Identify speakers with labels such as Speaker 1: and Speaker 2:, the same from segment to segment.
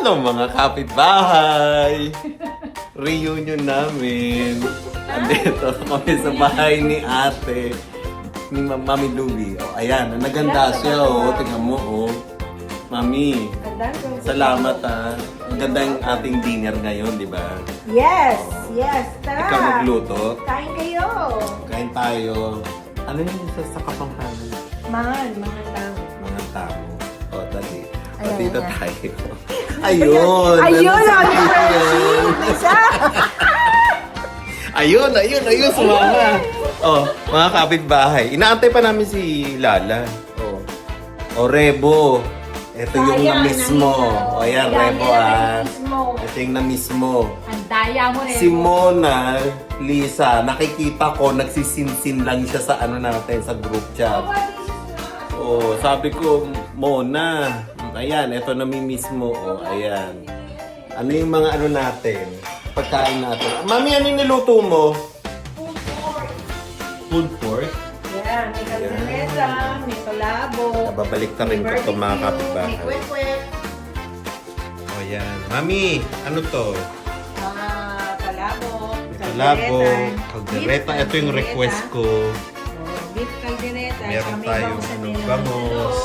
Speaker 1: Hello mga kapitbahay! Reunion namin. Andito kami sa bahay ni ate. Ni Mami Louie. Oh, ayan, naganda siya. Oh. Tingnan mo. Oh. Mami, salamat ha. Ang ganda yung ating dinner ngayon, di ba?
Speaker 2: Yes, yes. Tara.
Speaker 1: Ikaw magluto.
Speaker 2: Kain kayo.
Speaker 1: Kain tayo. Ano yung sa kapangpangan?
Speaker 2: Mga tao.
Speaker 1: Mga tao. O, dali. O,
Speaker 2: Ayan,
Speaker 1: dito
Speaker 2: ayan.
Speaker 1: tayo. Ayun!
Speaker 2: Ayun,
Speaker 1: Ayun, sumama. Oh, mga kapitbahay. Inaantay pa namin si Lala. Oh. O, Rebo. Ito yung na-miss mo. O, yan, Rebo ah. Ito yung na-miss mo.
Speaker 2: Ang daya mo rin.
Speaker 1: Si Mona, Lisa, nakikita ko, nagsisinsin lang siya sa ano natin, sa group chat. Oh, sabi ko, Mona, ayan, ito namimiss mo. Oh, ayan. Ano yung mga ano natin? Pagkain natin. Mami, ano yung niluto mo? Food pork.
Speaker 2: Yan, may kaldereta, may palabo.
Speaker 1: Nababalik na rin ko ito mga kapitbahay.
Speaker 2: May kwek-kwek.
Speaker 1: Oh, yan. Mami, ano to?
Speaker 2: Palabo.
Speaker 1: Palabo, kaldereta. Ito yung request ko.
Speaker 2: Beef kaldereta.
Speaker 1: Meron
Speaker 2: May
Speaker 1: tayong
Speaker 2: bangus na
Speaker 1: ano,
Speaker 2: melon.
Speaker 1: bangus.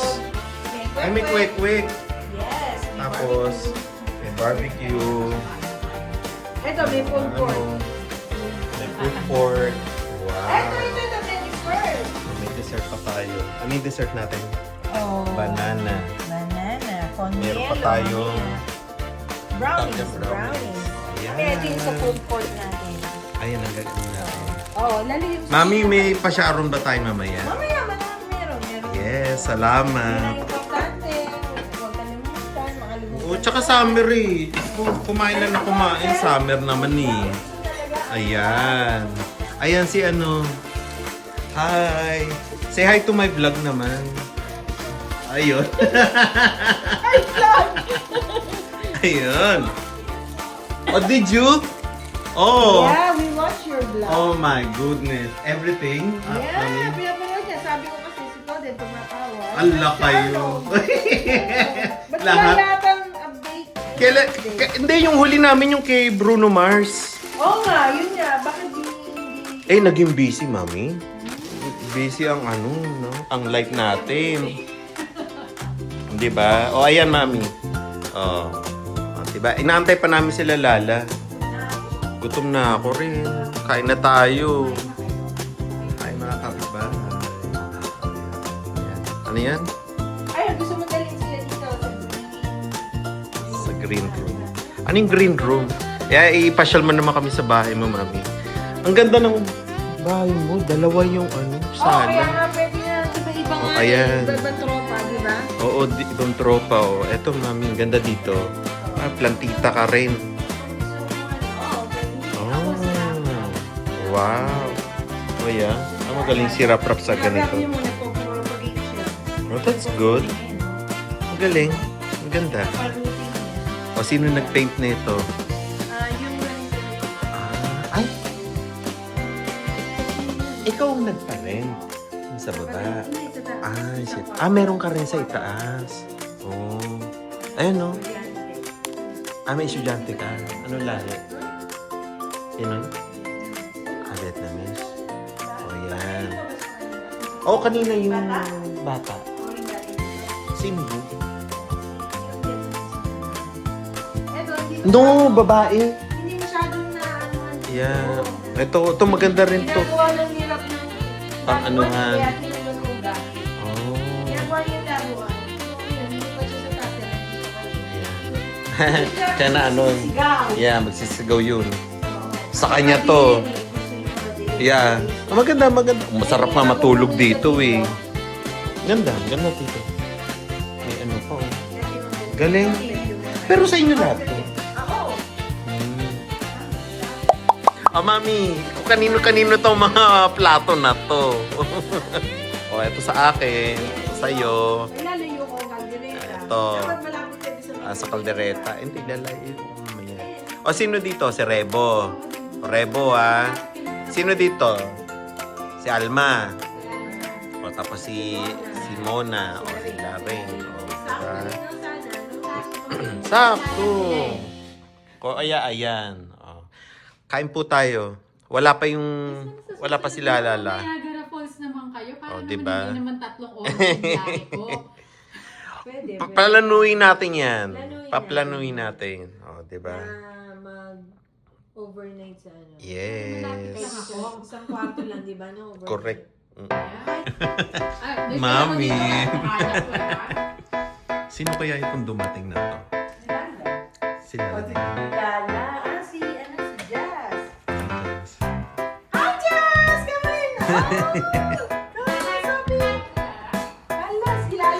Speaker 1: Ay, may kwek-kwek.
Speaker 2: Yes. may
Speaker 1: Tapos, may barbecue.
Speaker 2: Ito, may pulled
Speaker 1: Ano,
Speaker 2: pork.
Speaker 1: may pulled pork. Wow.
Speaker 2: Ito, may dessert.
Speaker 1: May dessert pa tayo. Ano yung dessert natin?
Speaker 2: Oh.
Speaker 1: Banana.
Speaker 2: Banana. Con
Speaker 1: Meron
Speaker 2: yelo.
Speaker 1: pa tayong
Speaker 2: Brownies.
Speaker 1: Tanyang brownies. Ayan.
Speaker 2: Kaya ito yung sa pulled pork natin.
Speaker 1: Ayan ang gagawin natin.
Speaker 2: Oo, lalo yung sa...
Speaker 1: Mami, may pasyaron ba tayo mamaya?
Speaker 2: Mamaya, meron.
Speaker 1: Yes,
Speaker 2: Yun
Speaker 1: salamat.
Speaker 2: ang importante. Huwag kalimutan, makalimutan.
Speaker 1: Oo, tsaka summer eh. Kumain lang na kumain. Summer naman eh. Ayan. Ayan si ano. Hi. Say hi to my vlog naman. Ayun.
Speaker 2: Ay, vlog!
Speaker 1: Ayun. Oh, did you? Oh.
Speaker 2: Yeah, we watch your vlog.
Speaker 1: Oh my goodness. Everything?
Speaker 2: Yeah, pinapanood niya. Sabi ko kasi si Toden tumatawa.
Speaker 1: Ala kayo.
Speaker 2: Ba't
Speaker 1: Lahat.
Speaker 2: wala yatang update?
Speaker 1: Hindi, yung huli namin yung kay Bruno Mars.
Speaker 2: Oo nga, yun nga. Bakit di...
Speaker 1: Eh, naging busy, mami. Busy ang ano, no? Ang life natin. Di ba? O, ayan, mami. O. Di ba? Inaantay pa namin sila Lala. Gutom na ako rin. Kain na tayo. Ay, mga kapitbahay. Ayan. Ano yan?
Speaker 2: Ay, gusto mo dalhin sila dito.
Speaker 1: Sa green room. Ano yung green room? Ipasyal mo naman kami sa bahay mo, mami. Ang ganda ng bahay mo. Dalawa yung ano,
Speaker 2: Oo, kaya
Speaker 1: sala.
Speaker 2: nga pwede na iba-ibang
Speaker 1: Oh, ayan.
Speaker 2: iba-ibang tropa, di ba?
Speaker 1: Oo, ibang tropa. Oh. Eto, mami, ang ganda dito. Ah, plantita ka rin.
Speaker 2: Oo, pwede.
Speaker 1: Oh, wow. O yan. Ang magaling si Rap-Rap sa ganito.
Speaker 2: Sabi mo, nagpo-propagate siya.
Speaker 1: Oh, that's good. Ang galing. Ang ganda.
Speaker 2: Palutin niya.
Speaker 1: O, sino nag-paint nito?
Speaker 2: Yung
Speaker 1: Ah, ay. Ikaw ang nagpa-rent. Sa baba. Ah, shit. Ah, meron ka rin sa itaas. Oh. Ayun, no? Ah, may estudyante ka. Ano lahi? Sino? Ah, Vietnamese. Oh, yan. Oh, kanina yung bata. Sino yun? No, babae.
Speaker 2: Hindi masyadong na ano.
Speaker 1: Yeah. Ito maganda rin to.
Speaker 2: Ginagawa ng hirap ng...
Speaker 1: Pang anuhan.
Speaker 2: Kaya tinulunga.
Speaker 1: Oh.
Speaker 2: Ginagawa niya yung laruan. Hindi pa siya sa tatay.
Speaker 1: Kaya na ano.
Speaker 2: Sigaw.
Speaker 1: Yeah, magsisigaw yun. Sa kanya to. Yeah. Maganda. Masarap nga matulog dito eh. Ganda dito. May ano pa oh. Galing. Pero sa inyo lahat to. Oh, mami, kanino-kanino tong mga plato na to. Oh, ito sa akin, ito sa'yo.
Speaker 2: Ilalayo ko ang kaldereta.
Speaker 1: Ito.
Speaker 2: Dapat malapit kayo sa...
Speaker 1: Sa kaldereta. Hindi, lalayo. O, sino dito? Si Rebo. O, Rebo, ah. Sino dito? Si Alma. O, tapos si Mona. O, si Laren. O, diba? Sakto. Kaya ayan. Oh. Kain po tayo. Wala pa si Lalala.
Speaker 2: Niagara Falls naman kayo. Para
Speaker 1: Oh,
Speaker 2: naman
Speaker 1: diba?
Speaker 2: hindi naman 3 oras yung biyahe ko.
Speaker 3: Pwede.
Speaker 1: Paplanuin natin yan.
Speaker 3: Planuin
Speaker 1: Paplanuin natin. Oh, diba?
Speaker 3: Na mag-overnight sa ano.
Speaker 1: Yes.
Speaker 3: Isang kwarto lang, di ba? No? Overnight.
Speaker 1: Correct. Mm.
Speaker 2: Ay,
Speaker 1: Mami.
Speaker 2: Anak ko,
Speaker 1: Sino kaya itong dumating na to? Si Lalala.
Speaker 3: Lala. Si Jazz. Hi, Jazz! Come in!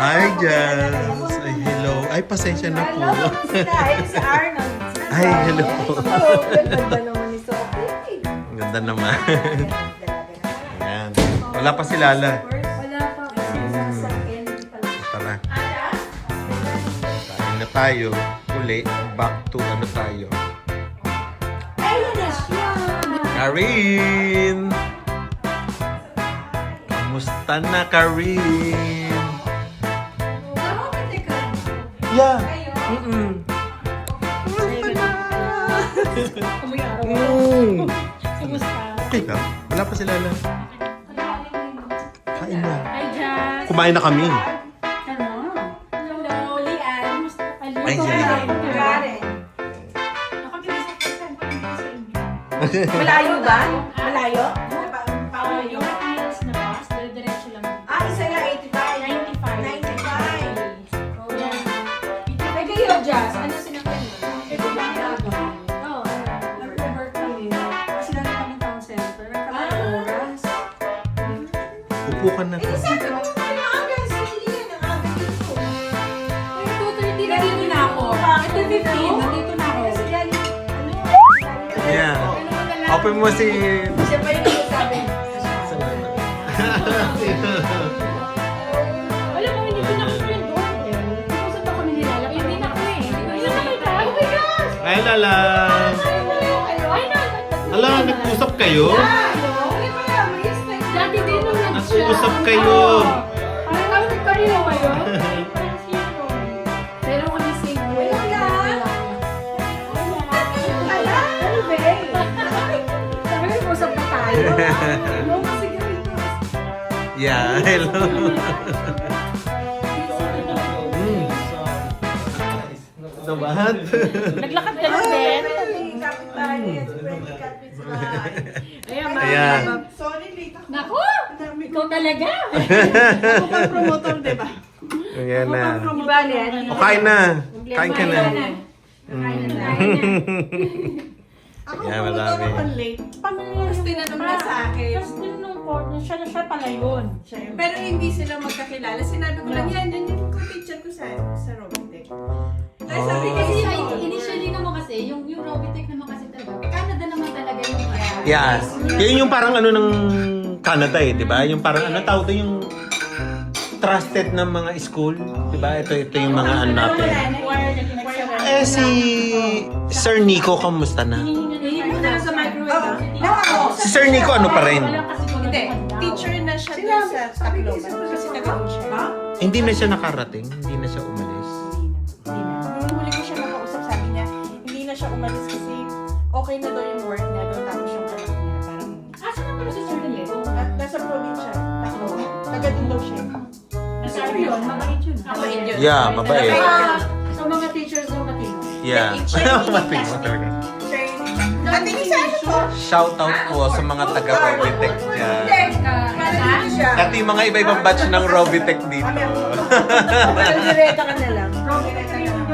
Speaker 1: Hi, Jazz! Ay, hello. Ay, pasensya na po.
Speaker 3: Hello, kamusta? Ay, si Arnold.
Speaker 1: Ay, hello.
Speaker 3: Hello, ganda naman ni Sophie.
Speaker 1: Ang ganda naman. Ayan. Wala pa si Lala.
Speaker 3: Wala pa kasi sa Kennedy pala.
Speaker 1: Tara. Kain na tayo. Uli. Back to ano tayo.
Speaker 3: Ayun na siya!
Speaker 1: Karin! Kamusta na, Karin? Yeah. Mm-mm. Kamusta na? Okay lang. Wala pa si Lala. Kain na.
Speaker 2: Hi, Jazz.
Speaker 1: Kumain na kami.
Speaker 2: Ano?
Speaker 3: Hello, Lian.
Speaker 1: Ay, sige.
Speaker 3: Karen.
Speaker 2: Malayo
Speaker 3: ba? Malayo?
Speaker 2: Yung miles na bus, diretso lang.
Speaker 3: Isa na 85.
Speaker 2: 95.
Speaker 3: 95. Oh. Ay, kayo, Jazz. Ano sinakyan mo?
Speaker 2: Ito ba ang bago?
Speaker 3: Oo. Nag-work kami. Kasi lang kami town center. Oras.
Speaker 1: Upo ka na.
Speaker 3: Sabi ko, ang aga. Si Lian, ang aga dito.
Speaker 2: 2:30 na dito na ako. Ito 15, nandito na ako.
Speaker 3: Kasi yan,
Speaker 1: Yeah. Open mo si...
Speaker 3: siya pa yung sabi.
Speaker 2: Alam mo, hindi na ako friend doon. Kusap ako kami nilala. Hindi na kami. Hindi na kami. Oh my gosh!
Speaker 1: Ay, Lala!
Speaker 2: Ay, na.
Speaker 1: Hala, nag-usap kayo?
Speaker 2: Dati din nung nag-siya.
Speaker 1: Nag-usap kayo.
Speaker 2: Parang kami nagpareho kayo. Pero kami same way. Ano ba eh? Sabi ko, usap na tayo. No, kasi ganito.
Speaker 1: Yeah, hello. Nabahan?
Speaker 2: Naglakad ka din.
Speaker 1: Ayan.
Speaker 2: Naku! Ikaw talaga!
Speaker 3: Promoter, di ba?
Speaker 1: Ayan na.
Speaker 3: Diba, Lian?
Speaker 1: O, kain na. Kain ka na. Yan, madami.
Speaker 3: Tapos tinanong na sa akin.
Speaker 2: Tapos tinanong ko, siya pala yun.
Speaker 3: Pero hindi sila magkakilala. Sinabi ko lang, yan yung teacher ko sa Robotech. Tapos sabi
Speaker 1: Oh.
Speaker 3: kasi,
Speaker 2: Initially naman kasi, yung Robitech naman kasi talaga, Canada naman talaga yung
Speaker 1: Yes. Yan yung parang ano ng Canada eh, di ba? Yung parang ano tawag doon yung trusted ng mga school, di ba? Ito yung mga ano natin. Eh si Sir Nico, kamusta na?
Speaker 3: sa microwave.
Speaker 1: Si Sir Nico ano pa rin?
Speaker 3: Hindi, teacher na siya dun sa Tacloban. Kasi nag-out siya.
Speaker 1: Hindi na siya nakarating, hindi na siya umalis.
Speaker 4: Nung huli ko siya nakausap, sabi niya, hindi na siya umalis kasi okay na daw yung work niya doon. Tapos yung anak niya, parang
Speaker 2: Asa na pala si Sir Leo?
Speaker 4: nasa probinsya. Tacloban. Taga din daw siya.
Speaker 2: Sabi yun, mabait yun.
Speaker 3: Mabait yun.
Speaker 1: Yeah, mabait.
Speaker 2: So mga teachers ng Matino.
Speaker 1: Yeah. Mating mo talaga.
Speaker 4: Dating sa ano po?
Speaker 1: Shout out po sa mga taga Robitech dyan.
Speaker 3: Parang siya.
Speaker 1: At yung mga iba-ibang batch ng Robitech dito.
Speaker 3: Parang direta ka na lang.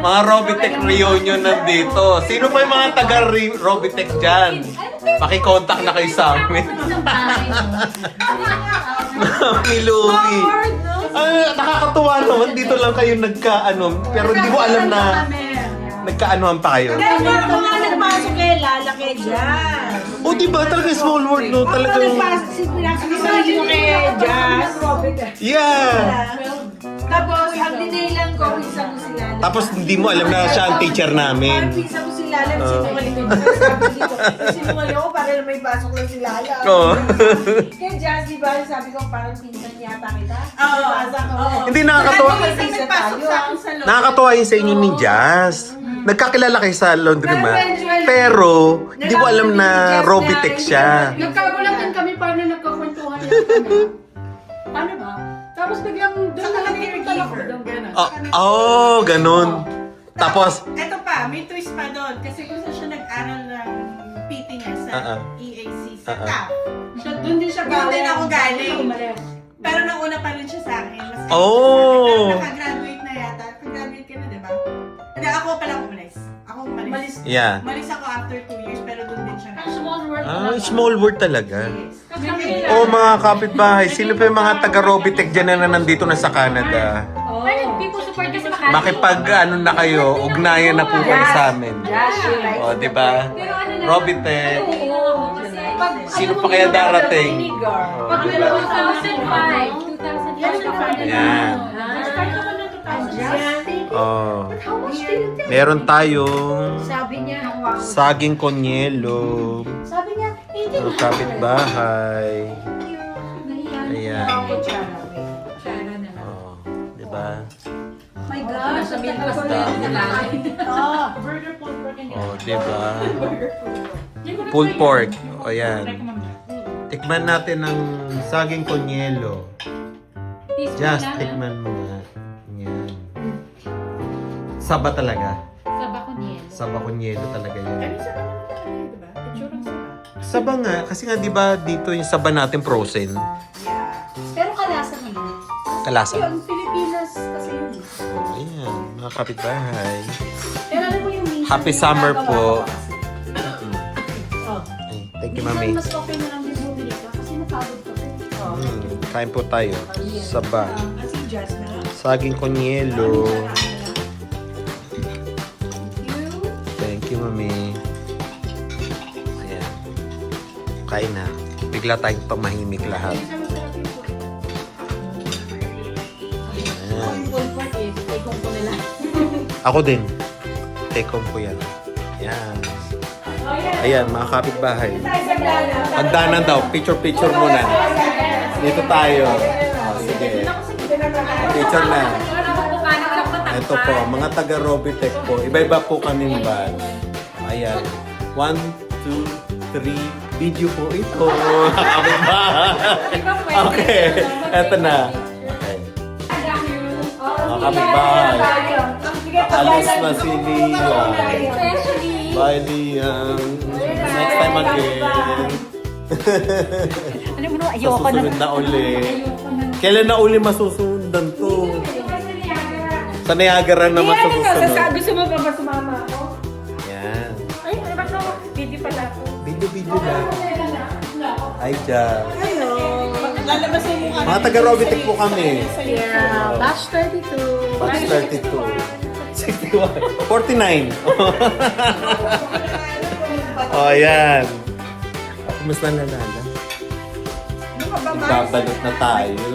Speaker 1: Mga Robitech reunion nandito. Sino pa yung mga taga Robitech dyan? Pakicontact na kayo sa amin. Mami Lumi. Ay, nakakatuwa naman. Dito lang kayo nagkaano. Pero hindi mo alam na nagkaanohan pa kayo.
Speaker 3: Kaya ito nga nagpasok kay Lala kay Jazz.
Speaker 1: O diba talaga small world no? Talagang...
Speaker 3: Pinakasali mo kay Jazz.
Speaker 1: Yeah!
Speaker 3: Tapos, ang dinailan ko, pinsa ko si Lala.
Speaker 1: Tapos hindi mo alam na siya ang teacher namin.
Speaker 3: Parang pinsa ko si Lala, sinungaling ko. Sabi dito, sinungaling ako para may pasok lang si Lala.
Speaker 1: Oo.
Speaker 3: Kay Jazz, di ba, sabi ko parang pinsan yata kita.
Speaker 4: Oo.
Speaker 3: Pasok ko.
Speaker 1: Hindi nakakatuwa.
Speaker 3: Pinsan
Speaker 4: Nagpasok
Speaker 3: tayo.
Speaker 4: sa akin sa loob.
Speaker 1: Nakakatuwa yun sa inyo ni Jazz. Nagkakilala kayo sa laundromat. Pero, hindi mo alam na Robitech siya.
Speaker 2: Nagkagulat din kami paano nagkakwentuhan yan kami. Paano ba? Tapos biglang doon na lang pinunta ako doon. Gano'n.
Speaker 1: Ganun. Tapos,
Speaker 4: Eto pa, may twist pa doon. Kasi kung saan siya nag-aral ng PT niya sa EAC, sa TAF.
Speaker 2: Doon din siya
Speaker 4: Doon din ako galing.
Speaker 2: Doon siya umalis.
Speaker 4: Pero nauna pa rin siya sa akin. Mas
Speaker 1: Oh!
Speaker 4: nakagraduate na yata. Nakagraduate ka na, di ba? Hindi, ako pala umalis. Ako umalis.
Speaker 1: yeah.
Speaker 4: Umalis ako after 2 years, pero doon din siya na.
Speaker 2: Small world
Speaker 1: Small world talaga.
Speaker 4: Yes.
Speaker 1: Oh, mga kapitbahay, sino pa yung mga taga-Robitech dyan na nandito na sa Canada?
Speaker 2: People support kasi makakita.
Speaker 1: Makipag ano na kayo, ugnayan na po kayo sa amin. O, di ba? Robitech. Sino pa kaya darating?
Speaker 2: Pag 2005, 2005.
Speaker 1: Yan.
Speaker 2: Start ako ng 2000.
Speaker 1: Oh.
Speaker 2: How much do you think?
Speaker 1: Meron tayong
Speaker 2: Sabi niya,
Speaker 1: saging konyelo.
Speaker 2: sabi niya,
Speaker 1: Ang kapitbahay. Ayan. Oh, di ba?
Speaker 2: my God, sabihin ko
Speaker 4: Burger pulled pork and
Speaker 1: Oh, di ba? Pulled pork. O, yan. Tikman natin ang saging konyelo. Just tikman mo nga. Yan. Saba talaga. Saba konyelo talaga yan.
Speaker 4: Ano sa kanila talaga, di ba? Itsurang saba.
Speaker 1: Saba nga, kasi nga di ba dito yung saba natin frozen.
Speaker 4: Yeah.
Speaker 2: Pero kalasa naman.
Speaker 1: Kalasa.
Speaker 2: Yun, Pilipinas kasi yun.
Speaker 1: Oh, ayan, mga kapitbahay.
Speaker 2: Pero alam mo yung minsan,
Speaker 1: Happy
Speaker 2: yung
Speaker 1: summer
Speaker 2: ginagawa
Speaker 1: po.
Speaker 2: ko kasi.
Speaker 1: Ay, thank you,
Speaker 2: Minsan
Speaker 1: mami.
Speaker 2: mas okay na lang din bumili ka kasi napagod ka pa.
Speaker 1: Kain po tayo. Saba.
Speaker 4: Kasi just na.
Speaker 1: Saging konyelo. Thank you, mami. Ayan. Kain na. Bigla tayong pamahimik lahat. Ayan.
Speaker 2: Full part eh, take home ko nila.
Speaker 1: Ako din. Take home ko yan. Ayan. Ayan, mga kapitbahay. Pagdanan daw. Picture-picture muna. Dito tayo. O, sige. Picture na. Ito po, mga taga-Robitech po. Iba-iba po kaming batch. Ayan. 1, 2, 3. Video po ito. Kapitbahay. Okay. Eto na. Okay. Mga kapitbahay. Alis na si Liam. Bye, Liam. Next time again.
Speaker 2: Alam mo, ayoko na.
Speaker 1: Masusunod na uli. Kailan na uli masusundan to? Sa Niagara naman sa susunod.
Speaker 2: Gusto mo ba sumama ako?
Speaker 1: Yan.
Speaker 2: Ay, ba't mo? Hindi pala ako.
Speaker 1: Video lang. Ay, dyan.
Speaker 4: Hello. Lalabas yung mukha.
Speaker 1: Mga taga-Robitech po kami.
Speaker 2: Yeah, batch 32.
Speaker 1: Batch 32. 61. 49. Oh, yan. Kumusta na Lala? Ibabalot na tayo.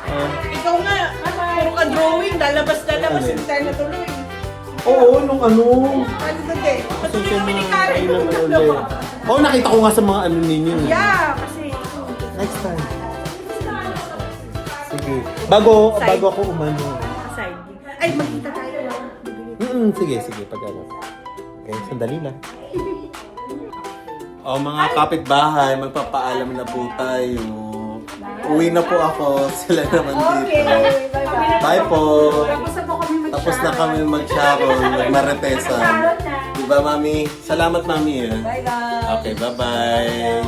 Speaker 1: Oh.
Speaker 4: Ikaw nga, puro ka drawing, lalabas yung tayo na tuloy.
Speaker 1: Oo, nung ano.
Speaker 4: Ano ba din? Patuloy kami ni Karen.
Speaker 1: Oo, nakita ko nga sa mga ano ninyo.
Speaker 4: Yeah, kasi
Speaker 1: Next time. Sige. Bago ako umano.
Speaker 4: aside. Ay, magkita tayo.
Speaker 1: Sige. Pag-ano. Okay, sandali lang. O mga kapitbahay, magpapaalam na po tayo. Uwi na po ako. Sila naman dito. Bye po. Tapos na kami mag-charol, mag-maritesan. Diba, Mami? Salamat, Mami. Bye-bye. Okay, bye-bye.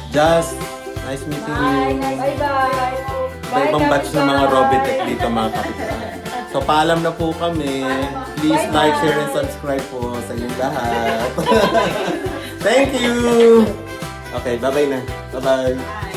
Speaker 1: Just, nice meeting you.
Speaker 2: Bye-bye.
Speaker 1: Ibang batch ng mga Robitech dito, mga kapitbahay. So, paalam na po kami. Please like, share, and subscribe po sa inyong lahat. Thank you! Okay, bye-bye na. Bye-bye.